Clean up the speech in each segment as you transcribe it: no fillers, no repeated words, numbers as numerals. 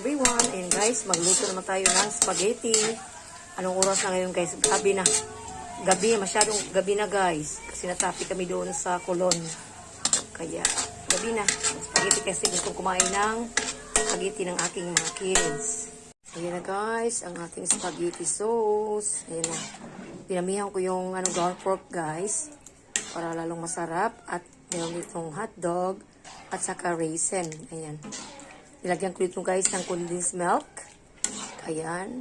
everyone. Ayan guys, magluto naman tayo ng spaghetti. Anong oras na ngayon guys? Gabi na. Masyadong gabi na guys. Kasi natapi kami doon sa Colon. Kaya, gabi na. Spaghetti kasi gusto kumain ng spaghetti ng aking mga kids. Ayan na guys, ang ating spaghetti sauce. Ayan na. Pinamihan ko yung ground pork guys. Para lalong masarap. At meron itong hotdog. At saka raisin. Ayan. Nilagyan ko dito guys ng condensed milk. Ayan.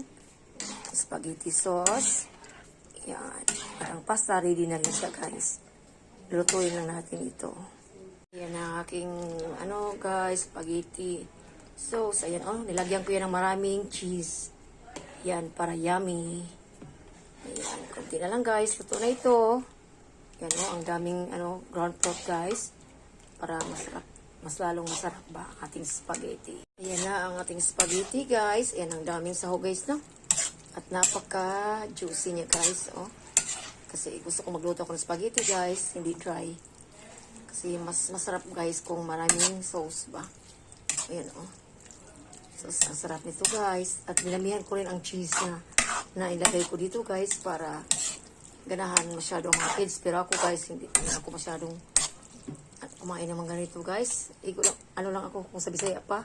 Spaghetti sauce. Ayan. Parang pasta ready na rin siya guys. Lutuin lang natin ito. Ayan ang aking guys, spaghetti sauce. Ayan nilagyan ko yan ng maraming cheese. Ayan, para yummy. Ayan, konti na lang guys. Luto na ito. Ayan ang daming ground pork guys. Para masarap. Mas lalong masarap ba ang ating spaghetti. Ayan na ang ating spaghetti guys. Ayan ang daming sahog guys no. At napaka-juicy niya guys. Kasi gusto ko magluto ako ng spaghetti guys. Hindi dry. Kasi mas masarap guys kung maraming sauce ba. Ayan So ang sarap nito guys. At nilamihan ko rin ang cheese na ilagay ko dito guys. Para ganahan masyado ang mga kids. Pero ako guys hindi ako masyadong kumain naman ganito guys. Lang ako kung sa Bisaya pa.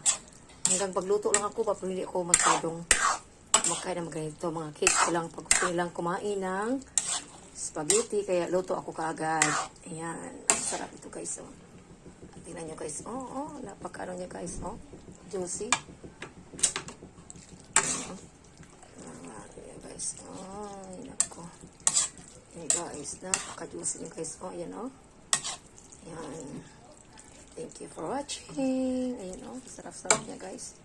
Hanggang pagluto lang ako. Pero hindi ako masyadong kumakain naman ganito. Mga kids ko lang pag gusto nilang kumain ng spaghetti. Kaya luto ako kaagad. Ayan. Sarap ito guys. Tingnan nyo guys. Napaka niya guys. Juicy. Ayan guys. Ayan ako. Ayan guys. Napaka-juicy nyo guys. Ayan Ayan. Thank you for watching. Ayan sarap-sarap niya guys.